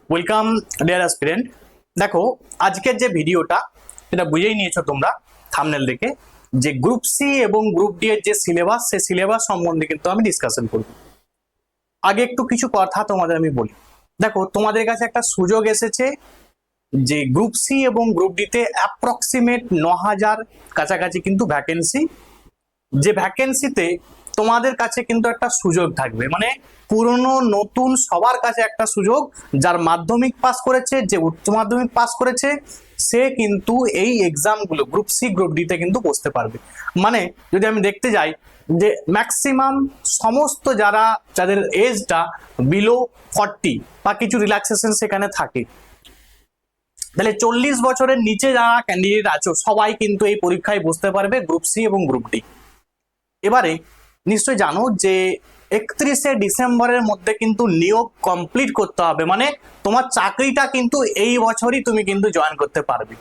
Welcome deer aspirant. দেখো আজকের যে ভিডিওটা সেটা বুঝেই নিয়েছো তোমরা থাম্বনেল দেখে, যে গ্রুপ সি এবং গ্রুপ ডি এর যে সিলেবাস, সেই সিলেবাস সম্বন্ধে কিন্তু আমি ডিসকাশন করব। আগে একটু কিছু কথা তোমাদের আমি বলি। দেখো তোমাদের কাছে একটা সুযোগ এসেছে যে গ্রুপ সি এবং গ্রুপ ডি তে অ্যাপ্রক্সিমেট 9,000 কাছাকাছি কিন্তু ভ্যাকেন্সি, যে ভ্যাকেন্সিতে তোমাদের কাছে কিন্তু একটা সুযোগ থাকবে, মানে পুরনো নতুন সবার কাছে একটা সুযোগ। যার মাধ্যমিক পাস করেছে, যে উচ্চ মাধ্যমিক পাস করেছে, সে কিন্তু এই এক্সামগুলো গ্রুপ সি গ্রুপ ডি তে কিন্তু বসতে পারবে। মানে যদি আমি দেখতে যাই যে ম্যাক্সিমাম সমস্ত যাদের এজটা বিলো 40 বা কিছু রিল্যাক্সেশন সেখানে থাকে, তাহলে 40 বছরের নিচে যারা ক্যান্ডিডেট আছো সবাই কিন্তু এই পরীক্ষায় বসতে পারবে গ্রুপ সি এবং গ্রুপ ডি। এবারে নিশ্চয়ই জানো যে 31শে ডিসেম্বরের মধ্যে কিন্তু নিয়োগ কমপ্লিট করতে হবে, মানে তোমার চাকরিটা কিন্তু এই বছরই তুমি কিন্তু জয়েন করতে পারবে।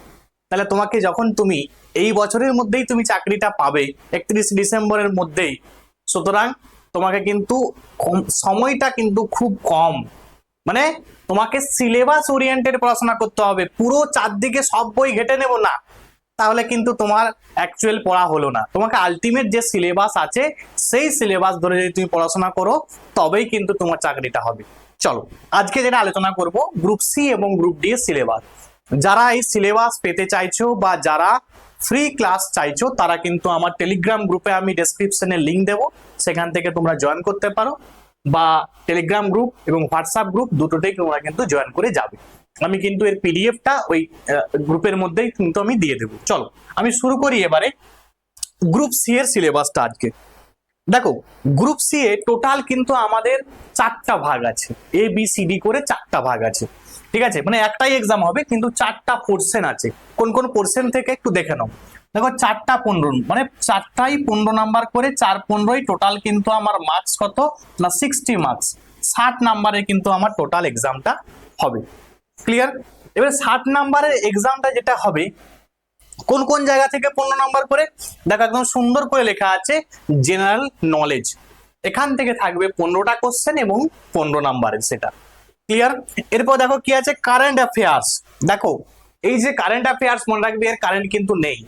তাহলে তোমাকে যখন তুমি এই বছরের মধ্যেই তুমি চাকরিটা পাবে 31 ডিসেম্বরের মধ্যেই, সুতরাং তোমাকে কিন্তু সময়টা কিন্তু খুব কম, মানে তোমাকে সিলেবাস ওরিয়েন্টেড পড়াশোনা করতে হবে। পুরো চারদিকে সব বই ঘেটে নেব না, তাহলে কিন্তু তোমার অ্যাকচুয়াল পড়া হলো না। তোমাকে আলটিমেট যে সিলেবাস আছে সেই সিলেবাস ধরে যদি তুমি পড়াশোনা করো তবেই কিন্তু তোমার চাকরিটা হবে। চলো আজকে যেটা আলোচনা করব গ্রুপ সি এবং গ্রুপ ডি এর সিলেবাস। যারা এই সিলেবাস পেতে চাইছো বা যারা ফ্রি ক্লাস চাইছো তারা কিন্তু আমার টেলিগ্রাম গ্রুপে আমি ডেসক্রিপশনে লিংক দেবো, সেখান থেকে তোমরা জয়েন করতে পারো, বা টেলিগ্রাম গ্রুপ এবং হোয়াটসঅ্যাপ গ্রুপ দুটোতেই তোমরা কিন্তু জয়েন করে যাবে। আমি কিন্তু এর পিডিএফটা ওই গ্রুপের মধ্যেই কিন্তু আমি দিয়ে দেবো। চলো আমি শুরু করি এবারে গ্রুপ সি এর সিলেবাসটা। আজকে দেখো গ্রুপ সি এ টোটাল কিন্তু আমাদের 4টা ভাগ আছে, এ বি সি ডি করে 4টা ভাগ আছে, ঠিক আছে? মানে একটাই এক্সাম হবে কিন্তু 4টা পোর্শন আছে। কোন কোন পোর্শন থেকে একটু দেখে নাও। দেখো 4টা 15, মানে 4টাই 15 নাম্বার করে, 4-15 টোটাল কিন্তু আমার মার্কস কত না 60 মার্কস, 60 নাম্বারে কিন্তু আমার টোটাল এক্সামটা হবে। ক্লিয়ার? এবারে 60 নাম্বারের এক্সামটা যেটা হবে কোন কোন জায়গা থেকে 15 নাম্বার করে, দেখো একদম সুন্দর করে লেখা আছে জেনারেল নলেজ। এখান থেকে থাকবে 15টা কোশ্চেন এবং 15 নাম্বারের, সেটা ক্লিয়ার। এরপর দেখো কি আছে কারেন্ট অ্যাফেয়ার্স। দেখো এই যে কারেন্ট অ্যাফেয়ার্স মনে রাখবে, এর কারেন্ট কিন্তু নেই,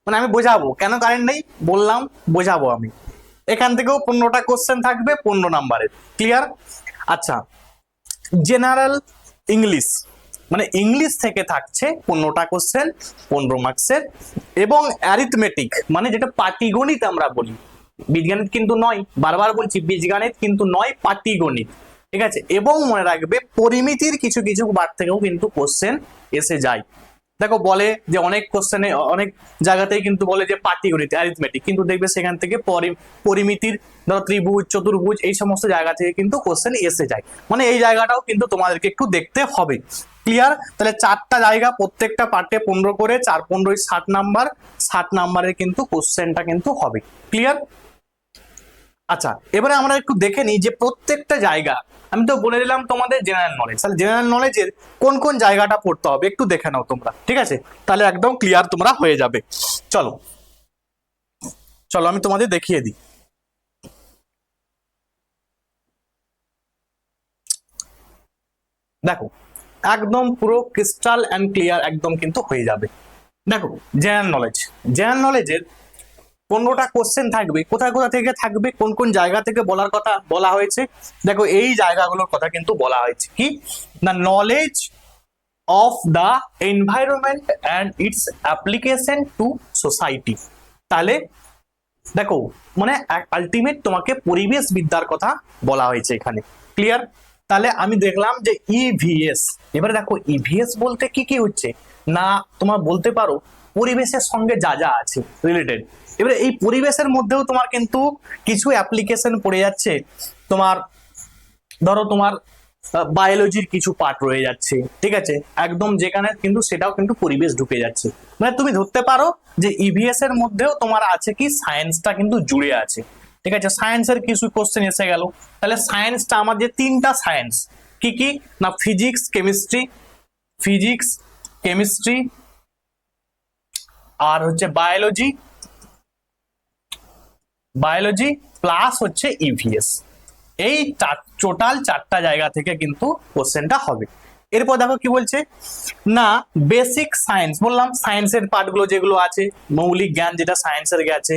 মানে আমি বোঝাবো কেন কারেন্ট নেই, বললাম বোঝাবো আমি। এখান থেকেও 15টা কোশ্চেন থাকবে 15 নাম্বারের, ক্লিয়ার। আচ্ছা, জেনারেল ইংলিশ, মানে ইংলিশ থেকে থাকছে 15টা কোশ্চেন 15 মার্কসের, এবং অ্যারিথমেটিক মানে যেটা পাটিগণিত আমরা বলি, বীজগণিত কিন্তু নয়, বারবার বলছি বীজগণিত কিন্তু নয়, পাটিগণিত, ঠিক আছে? এবং মনে রাখবে পরিমিতির কিছু কিছু বার থেকেও কিন্তু কোশ্চেন এসে যায়। দেখো বলে যে অনেক কোশ্চেনে অনেক জায়গাতেই কিন্তু বলে যে পাটিগণিত অ্যারিথমেটিক, কিন্তু দেখবে সেখান থেকে পরিমিতির ধরো ত্রিভুজ চতুর্ভুজ এই সমস্ত জায়গা থেকে কিন্তু কোশ্চেন এসে যায়, মানে এই জায়গাটাও কিন্তু তোমাদেরকে একটু দেখতে হবে। ক্লিয়ার? তাহলে 4টা জায়গা, প্রত্যেকটা পার্টে 15 করে, 4-15 60 নাম্বার, 60 নাম্বারের কিন্তু কোশ্চেনটা কিন্তু হবে। ক্লিয়ার? আচ্ছা এবারে আমরা একটু দেখে নিই যে প্রত্যেকটা জায়গা, আমি তো বলে দিলাম তোমাদের জেনারেল নলেজ, তাহলে জেনারেল নলেজের কোন কোন জায়গাটা পড়তে হবে একটু দেখে নাও তোমরা, ঠিক আছে? তাহলে একদম ক্লিয়ার তোমরা হয়ে যাবে। চলো চলো আমি তোমাদের দেখিয়ে দিই। দেখো একদম পুরো ক্রিস্টাল অ্যান্ড ক্লিয়ার একদম কিন্তু হয়ে যাবে। দেখো জেনারেল নলেজ, জেনারেল নলেজের 15টা কোশ্চেন থাকবে। কোথায় কোথা থেকে থাকবে, কোন কোন জায়গা থেকে বলার কথা বলা হয়েছে, দেখো এই জায়গাগুলোর কথা কিন্তু বলা হয়েছে। কি না, knowledge of the environment and it's application to society. তাহলে দেখো মানে আলটিমেট তোমাকে পরিবেশ বিদ্যার কথা বলা হয়েছে এখানে। ক্লিয়ার? তাহলে আমি দেখলাম যে ইভিএস। এবারে দেখো ইভিএস বলতে কি কি হচ্ছে না, তোমার বলতে পারো পরিবেশের সঙ্গে যা যা আছে রিলেটেড। এবারে এই পরিবেশের মধ্যেও তোমার কিন্তু কিছু অ্যাপ্লিকেশন পড়ে যাচ্ছে। তোমার ধরো তোমার বায়োলজির কিছু পার্ট রয়ে যাচ্ছে, ঠিক আছে, একদম যেখানে কিন্তু সেটাও কিন্তু পরিবেশ ঢুকে যাচ্ছে। মানে তুমি ধরতে পারো যে ইভিএস এর মধ্যেও তোমার আছে কি সায়েন্সটা কিন্তু জুড়ে আছে, ঠিক আছে? সায়েন্সের কিছু কোশ্চেন এসে গেল। তাহলে সায়েন্সটা আমার যে 3টা সায়েন্স, কি কি না, ফিজিক্স কেমিস্ট্রি, ফিজিক্স কেমিস্ট্রি আর হচ্ছে বায়োলজি, বায়োলজি প্লাস হচ্ছে ইভিএস। এই টোটাল 4টা জায়গা থেকে কিন্তু কোশ্চেনটা হবে। এরপর দেখো কি বলছে না, বেসিক সায়েন্স, বললাম সায়েন্সের পার্টগুলো যেগুলো আছে, মৌলিক জ্ঞান যেটা সায়েন্সের গেছে।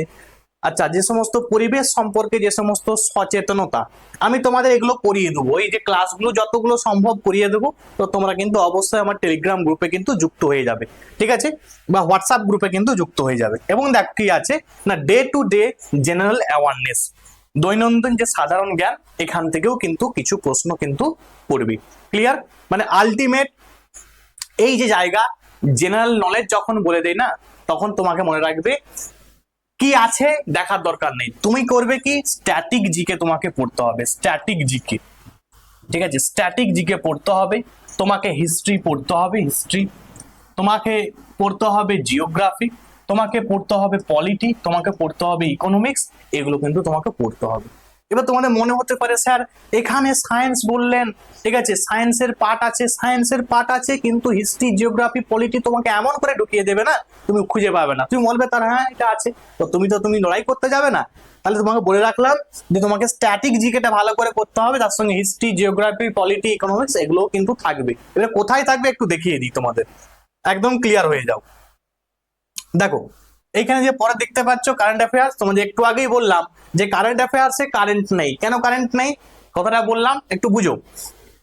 আচ্ছা, যে সমস্ত পরিবেশ সম্পর্কে যে সমস্ত সচেতনতা, আমি তোমাদের এগুলো করিয়ে দেবো, এই যে ক্লাসগুলো যতগুলো সম্ভব করিয়ে দেবো। তো তোমরা কিন্তু অবশ্যই আমার টেলিগ্রাম গ্রুপে কিন্তু যুক্ত হয়ে যাবে, ঠিক আছে, বা হোয়াটসঅ্যাপ গ্রুপে কিন্তু যুক্ত হয়ে যাবে। এবং দেখ কি আছে না, day to day general awareness, দৈনন্দিন যে সাধারণ জ্ঞান, এখান থেকেও কিন্তু কিছু প্রশ্ন কিন্তু পড়বি। ক্লিয়ার? মানে আলটিমেট এই যে জায়গা, জেনারেল নলেজ যখন বলে দেয় না, তখন তোমাকে মনে রাখবে কি আছে দেখার দরকার নেই, তুমি করবে কি স্ট্যাটিক জিকে তোমাকে পড়তে হবে, স্ট্যাটিক জিকে, ঠিক আছে, স্ট্যাটিক জিকে পড়তে হবে। তোমাকে হিস্ট্রি পড়তে হবে, হিস্ট্রি তোমাকে পড়তে হবে, জিওগ্রাফি তোমাকে পড়তে হবে, পলিটি তোমাকে পড়তে হবে, ইকোনমিক্স এগুলো কিন্তু তোমাকে পড়তে হবে। এবার তোমাদের মনে হতে পারে স্যার এখানে সায়েন্স বললেন, ঠিক আছে, সায়েন্সের পার্ট আছে, সায়েন্সের পার্ট আছে, কিন্তু হিস্ট্রি জিওগ্রাফি পলিটি তোমাকে এমন করে ঢুকিয়ে দেবে না, তুমি খুঁজে পাবে না, তুমি বলবে তার হ্যাঁ এটা আছে, তো তুমি লড়াই করতে যাবে না। তাহলে তোমাকে বলে রাখলাম যে তোমাকে স্ট্যাটিক জিকেটা ভালো করে করতে হবে, তার সঙ্গে হিস্ট্রি জিওগ্রাফি পলিটি ইকোনমিক্স এগুলো কিন্তু থাকবে। এবার কোথায় থাকবে একটু দেখিয়ে দিই তোমাদের, একদম ক্লিয়ার হয়ে যাও। দেখো এইখানে যে পরে দেখতে পাচ্ছ কারেন্ট অ্যাফেয়ার্স, তোমাদের একটু আগেই বললাম যে কারেন্ট অ্যাফেয়ার্সে কারেন্ট নেই, কেন কারেন্ট নেই কথাটা বললাম একটু বুঝো।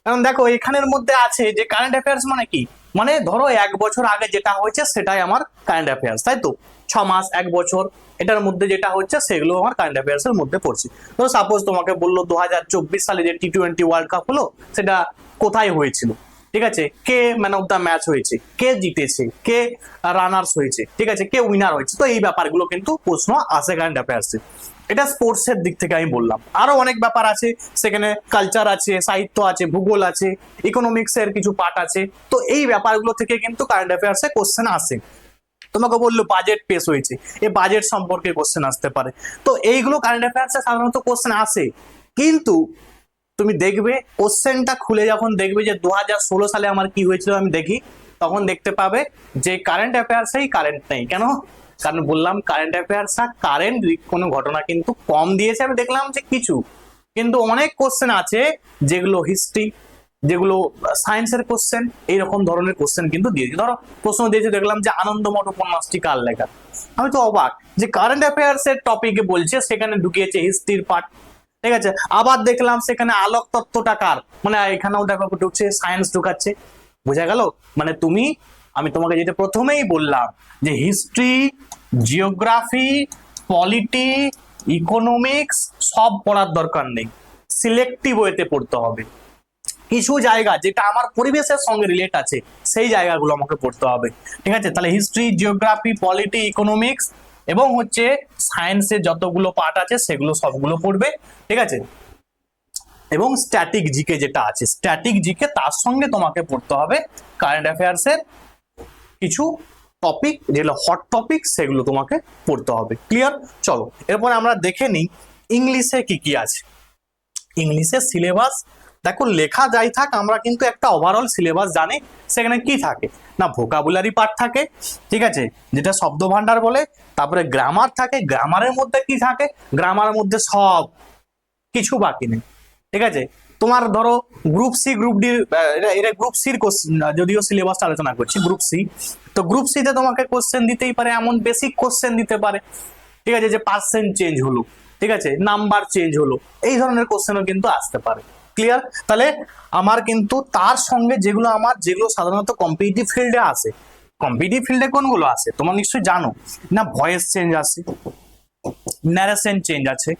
কারণ দেখো এখানের মধ্যে আছে যে কারেন্ট অ্যাফেয়ার্স মানে কি, মানে ধরো 1 বছর আগে যেটা হয়েছে সেটাই আমার কারেন্ট অ্যাফেয়ার্স, তাই তো, 6 মাস 1 বছর এটার মধ্যে যেটা হচ্ছে সেগুলো আমার কারেন্ট অ্যাফেয়ার্স এর মধ্যে পড়ছে। ধরো সাপোজ তোমাকে বললো 2024 সালে যে T20 ওয়ার্ল্ড কাপ হলো সেটা কোথায় হয়েছিল, ঠিক আছে, কে ম্যান অফ দ্য ম্যাচ হয়েছে, কে জিতেছে, কে রানার্স হয়েছে, ঠিক আছে, কে উইনার হয়েছে, তো এই ব্যাপারগুলো কিন্তু প্রশ্ন আসে কারেন্ট অ্যাফেয়ার্সে। এটা স্পোর্টস এর দিক থেকে আমি বললাম, আরো অনেক ব্যাপার আছে সেখানে, কালচার আছে, সাহিত্য আছে, ভূগোল আছে, ইকোনমিক্স এর কিছু পার্ট আছে, তো এই ব্যাপারগুলো থেকে কিন্তু কারেন্ট অ্যাফেয়ার্সে কোশ্চেন আসে। তোমাকে বললো বাজেট পেশ হয়েছে, এই বাজেট সম্পর্কে কোশ্চেন আসতে পারে, তো এইগুলো কারেন্ট অ্যাফেয়ার্সে সাধারণত কোশ্চেন আসে। কিন্তু তুমি দেখবে কোশ্চেনটা খুলে যখন দেখবে যে 2016 সালে আমার কি হয়েছিল আমি দেখি, তখন দেখতে পাবে যে কারেন্ট অ্যাফেয়ার্সেই কারেন্ট নেই। কেন? কারণ বললাম কারেন্ট অ্যাফেয়ার্স কারেন্ট কোনো ঘটনা কিন্তু কম দিয়েছে আমি দেখলাম যে কিছু, কিন্তু অনেক কোশ্চেন আছে যেগুলো হিস্ট্রি, যেগুলো সায়েন্সের কোশ্চেন, এইরকম ধরনের কোশ্চেন কিন্তু দিয়েছে। ধরো প্রশ্ন দিয়েছে দেখলাম যে আনন্দমঠ উপন্যাসটি কার লেখা, আমি তো অবাক যে কারেন্ট অ্যাফেয়ার্স এর টপিকে বলছে, সেখানে ঢুকিয়েছে হিস্ট্রির পার্ট, ঠিক আছে, আবার দেখলাম সেখানে আলোক তত্ত্বটা কার, মানে এখানেও দেখো ঢুকছে সায়েন্স ঢুকাচ্ছে, বোঝা গেল। মানে আমি তোমাকে যেটা প্রথমেই বললাম যে হিস্ট্রি জিওগ্রাফি পলিটি ইকোনমিক্স সব পড়ার দরকার নেই, সিলেক্টিভ ওয়েতে পড়তে হবে। কিছু জায়গা যেটা আমার পরিবেশের সঙ্গে রিলেট আছে সেই জায়গাগুলো আমাকে পড়তে হবে, ঠিক আছে। তাহলে হিস্ট্রি জিওগ্রাফি পলিটি ইকোনমিক্স এবং হচ্ছে সায়েন্সের যতগুলো পার্ট আছে সেগুলো সবগুলো পড়বে, ঠিক আছে। এবং স্ট্যাটিক জিকে যেটা আছে, স্ট্যাটিক জিকে তার সঙ্গে তোমাকে পড়তে হবে কারেন্ট অ্যাফেয়ার্সের কিছু টপিক, যেগুলো হট টপিক সেগুলো তোমাকে পড়তে হবে। ক্লিয়ার? চলো এরপর আমরা দেখে নিই ইংলিশে কি কি আছে। ইংলিশের সিলেবাস দেখো লেখা যাই থাক, আমরা কিন্তু একটা ওভারঅল সিলেবাস জানি। সেখানে কি থাকে না, ভোকাবুলারি পার্ট থাকে, ঠিক আছে, যেটা শব্দ ভান্ডার বলে, তারপরে গ্রামার থাকে, গ্রামারের মধ্যে কি থাকে, গ্রামারের মধ্যে সব কিছু বাকি নেই, ঠিক আছে। তোমার ধরো গ্রুপ সি গ্রুপ ডি, এটা গ্রুপ সির কোশ্চেন, যদিও সিলেবাসটা আলোচনা করছি গ্রুপ সি, তো গ্রুপ সিতে তোমাকে কোশ্চেন দিতেই পারে, এমন বেসিক কোশ্চেন দিতে পারে, ঠিক আছে, যে পার্সেন্ট চেঞ্জ হলো, ঠিক আছে, নাম্বার চেঞ্জ হলো, এই ধরনের কোশ্চেনও কিন্তু আসতে পারে। ক্লিয়ার? তাহলে আমার কিন্তু তার সঙ্গে যেগুলো সাধারণত কম্পিটিটিভ ফিল্ডে আসে, কম্পিটিটিভ ফিল্ডে কোনগুলো আসে তোমরা নিশ্চয়ই জানো না, ভয়েস চেঞ্জ আসে, ন্যারেশন চেঞ্জ আছে,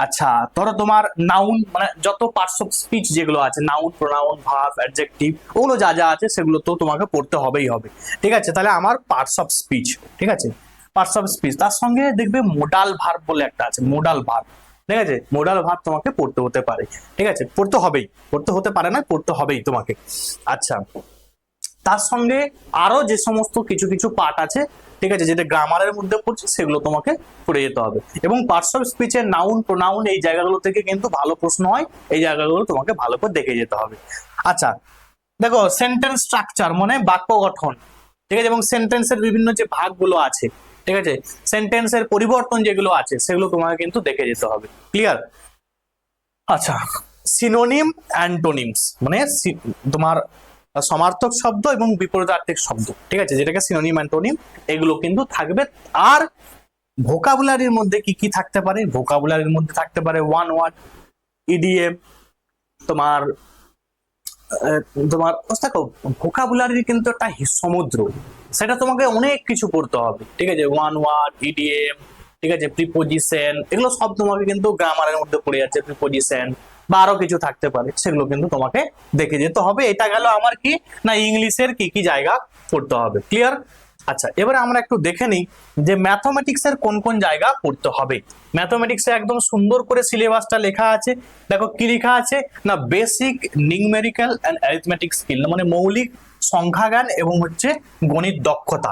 আচ্ছা ধরো তোমার নাউন মানে যত পার্টস অফ স্পিচ যেগুলো আছে, নাউন প্রোনাউন ভার্ব অ্যাডজেক্টিভ ওগুলো যা যা আছে সেগুলো তো তোমাকে পড়তে হবেই হবে, ঠিক আছে। তাহলে আমার পার্টস অফ স্পিচ, ঠিক আছে, পার্টস অফ স্পিচ, তার সঙ্গে দেখবে মোডাল ভার্ব বলে একটা আছে, মোডাল ভার্ব, ঠিক আছে, মোডাল ভার্ব তোমাকে পড়তে হতে পারে, ঠিক আছে, পড়তে হবেই, পড়তে হতে পারে না, পড়তে হবেই তোমাকে। আচ্ছা তার সঙ্গে আরো যে সমস্ত কিছু কিছু পার্ট আছে, ঠিক আছে, যেটা গ্রামারের মধ্যে পড়ছে সেগুলো তোমাকে পড়ে যেতে হবে। এবং পার্টস অফ স্পিচের নাউন প্রোনাউন এই জায়গাগুলো থেকে কিন্তু ভালো প্রশ্ন হয়, এই জায়গাগুলো তোমাকে ভালো করে দেখে যেতে হবে। আচ্ছা দেখো সেন্টেন্স স্ট্রাকচার মানে বাক্য গঠন, ঠিক আছে, এবং সেন্টেন্সের বিভিন্ন যে ভাগগুলো আছে, ঠিক আছে, সেন্টেন্সের পরিবর্তন যেগুলো আছে সেগুলো তোমাকে কিন্তু দেখে যেতে হবে। ক্লিয়ার? আচ্ছা সিনোনিম অ্যান্টোনিমস মানে তোমার সমার্থক শব্দ এবং বিপরীতার্থক শব্দ, ঠিক আছে, যেটাকে সিনোনিম অ্যান্টোনিম, এগুলো কিন্তু থাকবে। আর ভোকাবুলারির মধ্যে কি কি থাকতে পারে? ভোকাবুলারির মধ্যে থাকতে পারে ওয়ান ওয়ার্ড, ইডিএম, তোমার তোমার দেখো ভোকাবুলারির কিন্তু একটা সমুদ্র, সেটা তোমাকে অনেক কিছু পড়তে হবে, ঠিক আছে, ওয়ান ওয়ার্ড, ইডিএম, ঠিক আছে, প্রিপোজিশন, এগুলো সব তোমাকে কিন্তু গ্রামারের মধ্যে পড়ে যাচ্ছে, প্রিপোজিশন বা আরো কিছু থাকতে পারে, সেগুলো কিন্তু তোমাকে দেখে যেতে হবে। এটা গেল আমার কি না ইংলিশের কি কি জায়গা পড়তে হবে, ক্লিয়ার? আচ্ছা, এবারে আমরা একটু দেখে নিই যে ম্যাথমেটিক্স এর কোন কোন জায়গা পড়তে হবে। ম্যাথমেটিক্স এ একদম সুন্দর করে সিলেবাসটা লেখা আছে, দেখো কি লেখা আছে না basic numerical and arithmetic skill, মানে মৌলিক সংখ্যাজ্ঞান এবং হচ্ছে গণিত দক্ষতা।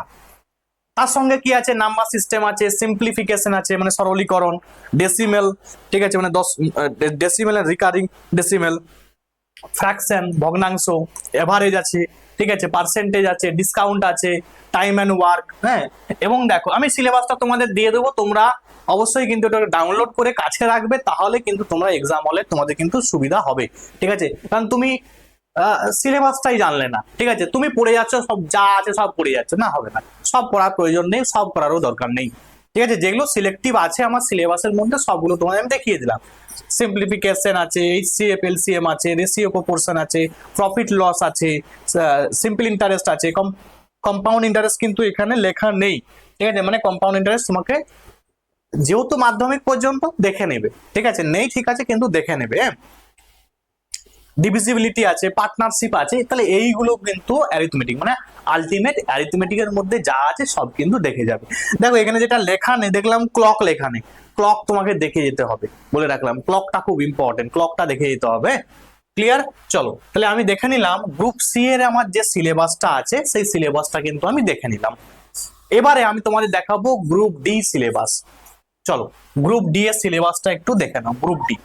তার সঙ্গে কি আছে? নাম্বার সিস্টেম আছে, সিম্পলিফিকেশন আছে মানে সরলীকরণ, ডেসিমেল, ঠিক আছে, মানে 10 ডেসিমেল এর রিকারিং ডেসিমেল, ফ্র্যাকশন ভগ্নাংশ, এভারেজ আছে, ঠিক আছে, পার্সেন্টেজ আছে, ডিসকাউন্ট আছে, টাইম অ্যান্ড ওয়ার্ক। হ্যাঁ, এবং দেখো আমি সিলেবাসটা তোমাদের দিয়ে দেবো, তোমরা অবশ্যই কিন্তু এটা ডাউনলোড করে কাছে রাখবে, তাহলে কিন্তু তোমরা এক্সাম হলে তোমাদের কিন্তু সুবিধা হবে, ঠিক আছে। কারণ তুমি সিলেবাসটাই জানলে না, ঠিক আছে, তুমি পড়ে যাচ্ছ সব যা আছে সব পড়ে যাচ্ছে, না হবে না, সব পড়ার প্রয়োজন নেই, সব পড়ারও দরকার নেই, ঠিক আছে। যেগুলো সিলেক্টিভ আছে আমার সিলেবাসের মধ্যে সবগুলো তোমাদের আমি দেখিয়ে দিলাম। সিম্পলিফিকেশন আছে, এইচসিএফ এলসিএম আছে, রেশিও প্রপোর্শন আছে, প্রফিট লস আছে, সিম্পল ইন্টারেস্ট আছে, কম্পাউন্ড ইন্টারেস্ট কিন্তু এখানে লেখা নেই, ঠিক আছে, মানে কম্পাউন্ড ইন্টারেস্ট তোমাকে যেহেতু মাধ্যমিক পর্যন্ত দেখে নেবে, ঠিক আছে, নেই ঠিক আছে কিন্তু দেখে নেবে। ডিভিজিবিলিটি আছে, পার্টনারশিপ আছে, তাহলে এইগুলো কিন্তু অ্যারিথমেটিক মানে আলটিমেট অ্যারিথমেটিকের মধ্যে যা আছে সব কিন্তু দেখে যাবে। দেখো এখানে যেটা লেখা নেই দেখলাম ক্লক লেখা নেই, ক্লক তোমাকে দেখে যেতে হবে, বলে রাখলাম ক্লকটা খুব ইম্পর্টেন্ট, ক্লকটা দেখে যেতে হবে, ক্লিয়ার? চলো তাহলে আমি দেখে নিলাম গ্রুপ সি এর আমার যে সিলেবাসটা আছে সেই সিলেবাসটা কিন্তু আমি দেখে নিলাম। এবারে আমি তোমাদের দেখাবো গ্রুপ ডি সিলেবাস। চলো গ্রুপ ডি এর সিলেবাসটা একটু দেখে নাও, গ্রুপ ডি।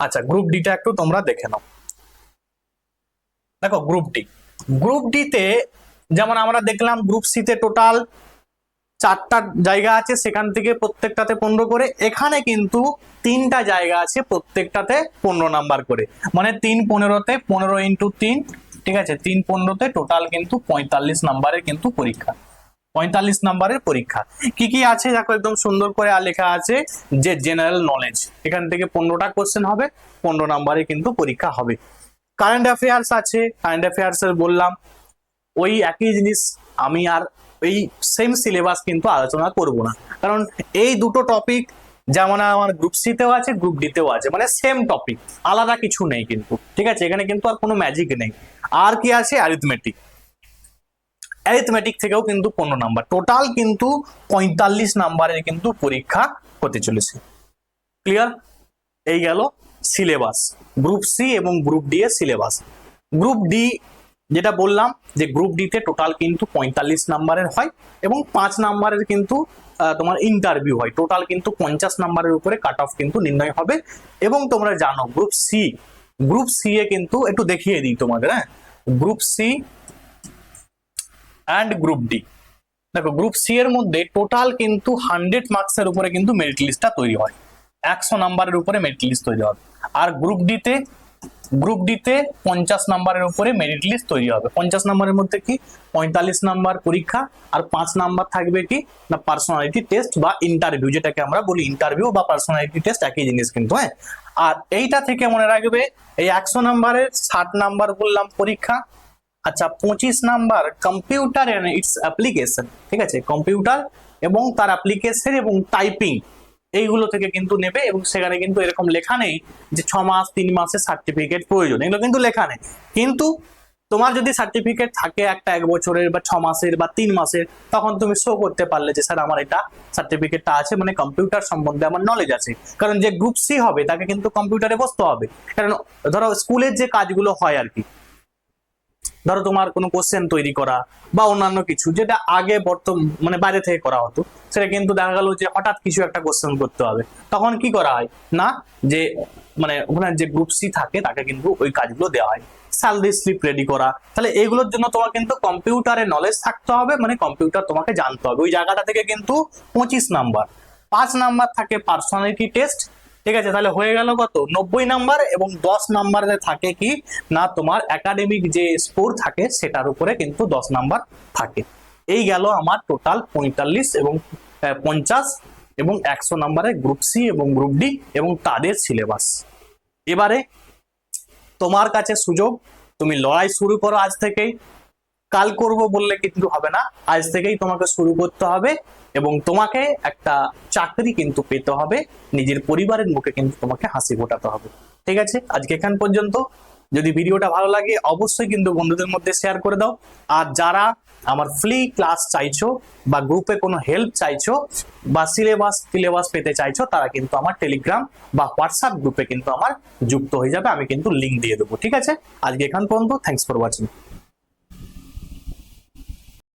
আচ্ছা গ্রুপ ডিটা একটু তোমরা দেখে নাও। দেখো গ্রুপ ডি তে যেমন আমরা দেখলাম গ্রুপ সি তে টোটাল 4টা জায়গা আছে, সেখান থেকে প্রত্যেকটাতে 15 করে, এখানে কিন্তু 3টা জায়গা আছে প্রত্যেকটাতে 15 নাম্বার করে, মানে 3 15-তে 15 ইন্টু 3, ঠিক আছে, 3 15-তে টোটাল কিন্তু 45 নাম্বারের কিন্তু পরীক্ষা, 45 নাম্বারের পরীক্ষা। কি কি আছে দেখো একদম সুন্দর করে লেখা আছে যে জেনারেল নলেজ, এখান থেকে 15টা কোশ্চেন হবে, 15 নাম্বারে কিন্তু পরীক্ষা হবে। কারেন্ট অ্যাফেয়ার্স আছে, কারেন্ট অ্যাফেয়ার্স এর বললাম ওই একই জিনিস, আমি আর এই সেম সিলেবাস কিন্তু আলোচনা করব না, কারণ এই দুটো টপিক যেমন আমার গ্রুপ সি তেও আছে গ্রুপ ডি তেও আছে, মানে সেম টপিক, আলাদা কিছু নেই কিন্তু, ঠিক আছে, এখানে কিন্তু আর কোনো ম্যাজিক নেই। আর কি আছে? অ্যারিথমেটিক, অ্যারিথমেটিক থেকেও কিন্তু 15 নাম্বার, টোটাল কিন্তু 45 নাম্বারের কিন্তু পরীক্ষা হতে চলেছে, ক্লিয়ার? এই গেল সিলেবাস গ্রুপ সি এবং গ্রুপ ডি এর সিলেবাস। গ্রুপ ডি যেটা বললাম যে গ্রুপ ডি তে টোটাল কিন্তু 45 নাম্বারের হয় এবং 5 নাম্বারের কিন্তু তোমার ইন্টারভিউ হয়, টোটাল কিন্তু 50 নাম্বারের উপরে কাট অফ কিন্তু নির্ণয় হবে। এবং তোমরা জানো গ্রুপ সি এ কিন্তু একটু দেখিয়ে দিই তোমাদের, হ্যাঁ, group C and group D. দেখো গ্রুপ সি এর মধ্যে টোটাল কিন্তু 100 মার্কসের উপরে কিন্তু মেরিট লিস্টটা তৈরি হয়, 100 নাম্বারের উপরে মেরিট লিস্ট তৈরি হবে। আর গ্রুপ ডি তে 50 নাম্বারের উপরে মেরিট লিস্ট তৈরি হবে। 50 নাম্বারের মধ্যে কি 45 নাম্বার পরীক্ষা আর 5 নাম্বার থাকবে কি না পার্সোনালিটি টেস্ট বা ইন্টারভিউ, যেটাকে আমরা বলি ইন্টারভিউ বা পার্সোনালিটি টেস্ট একই জিনিস কিন্তু, হ্যাঁ। আর এইটা থেকে মনে রাখবে এই 100 নাম্বারের 60 নাম্বার বললাম পরীক্ষা, আচ্ছা 25 number computer and its application, ঠিক আছে, কম্পিউটার এবং তার অ্যাপ্লিকেশন এবং টাইপিং এইগুলো থেকে কিন্তু নেবে। এবং সেখানে কিন্তু এরকম লেখা নেই যে 6 মাস 3 মাসের সার্টিফিকেট প্রয়োজন, এগুলো কিন্তু লেখা নেই। কিন্তু তোমার যদি সার্টিফিকেট থাকে একটা 1 বছরের বা 6 মাসের বা 3 মাসের, তখন তুমি শো করতে পারলে যে স্যার আমার এটা সার্টিফিকেটটা আছে, মানে কম্পিউটার সম্বন্ধে আমার নলেজ আছে। কারণ যে গ্রুপ সি হবে তাকে কিন্তু কম্পিউটারে বসতে হবে, কারণ ধরো স্কুলের যে কাজগুলো হয় আর কি, ধরো তোমার কোনো কোশ্চেন তৈরি করা বা অন্যান্য কিছু যেটা আগে মানে বাইরে থেকে করা হতো, সেটা কিন্তু দেখা গেল যে হঠাৎ কিছু একটা কোশ্চেন করতে হবে, তখন কি করা হয় না যে মানে ওখানে যে গ্রুপ সি থাকে তাকে কিন্তু ওই কাজগুলো দেওয়া হয়, স্যালারি স্লিপ রেডি করা। তাহলে এগুলোর জন্য তোমার কিন্তু কম্পিউটারের নলেজ থাকতে হবে, মানে কম্পিউটার তোমাকে জানতে হবে। ওই জায়গাটা থেকে কিন্তু 25 নাম্বার, 5 নাম্বার থাকে পার্সোনালিটি টেস্ট, ঠিক আছে, তাহলে হয়ে গেল কত 90 নাম্বার, এবং 10 নাম্বারে থাকে কি না তোমার একাডেমিক যে স্কোর থাকে সেটার উপরে কিন্তু 10 নাম্বার থাকে। এই গেল আমার টোটাল 45 এবং 50 এবং 100 নাম্বারের গ্রুপ সি এবং গ্রুপ ডি এবং তাদের সিলেবাস। এবারে তোমার কাছে সুযোগ, তুমি লড়াই শুরু করো আজ থেকেই। কাল করব বললে কিন্তু হবে না, আজ থেকেই তোমাকে শুরু করতে হবে এবং তোমাকে একটা চাকরি কিন্তু পেতে হবে, নিজের পরিবারের মুখে কিন্তু তোমাকে হাসি ফোটাতে হবে। ঠিক আছে, আজকে এখান পর্যন্ত। যদি ভিডিওটা ভালো লাগে অবশ্যই কিন্তু বন্ধুদের মধ্যে শেয়ার করে দাও। আর যারা আমার ফ্রি ক্লাস চাইছো বা গ্রুপে কোনো হেল্প চাইছো বা সিলেবাস পেতে চাইছো, তারা কিন্তু আমার টেলিগ্রাম বা হোয়াটসঅ্যাপ গ্রুপে কিন্তু আমার যুক্ত হয়ে যাবে, আমি কিন্তু লিঙ্ক দিয়ে দেবো। ঠিক আছে, আজকে এখান পর্যন্ত। Thanks for watching.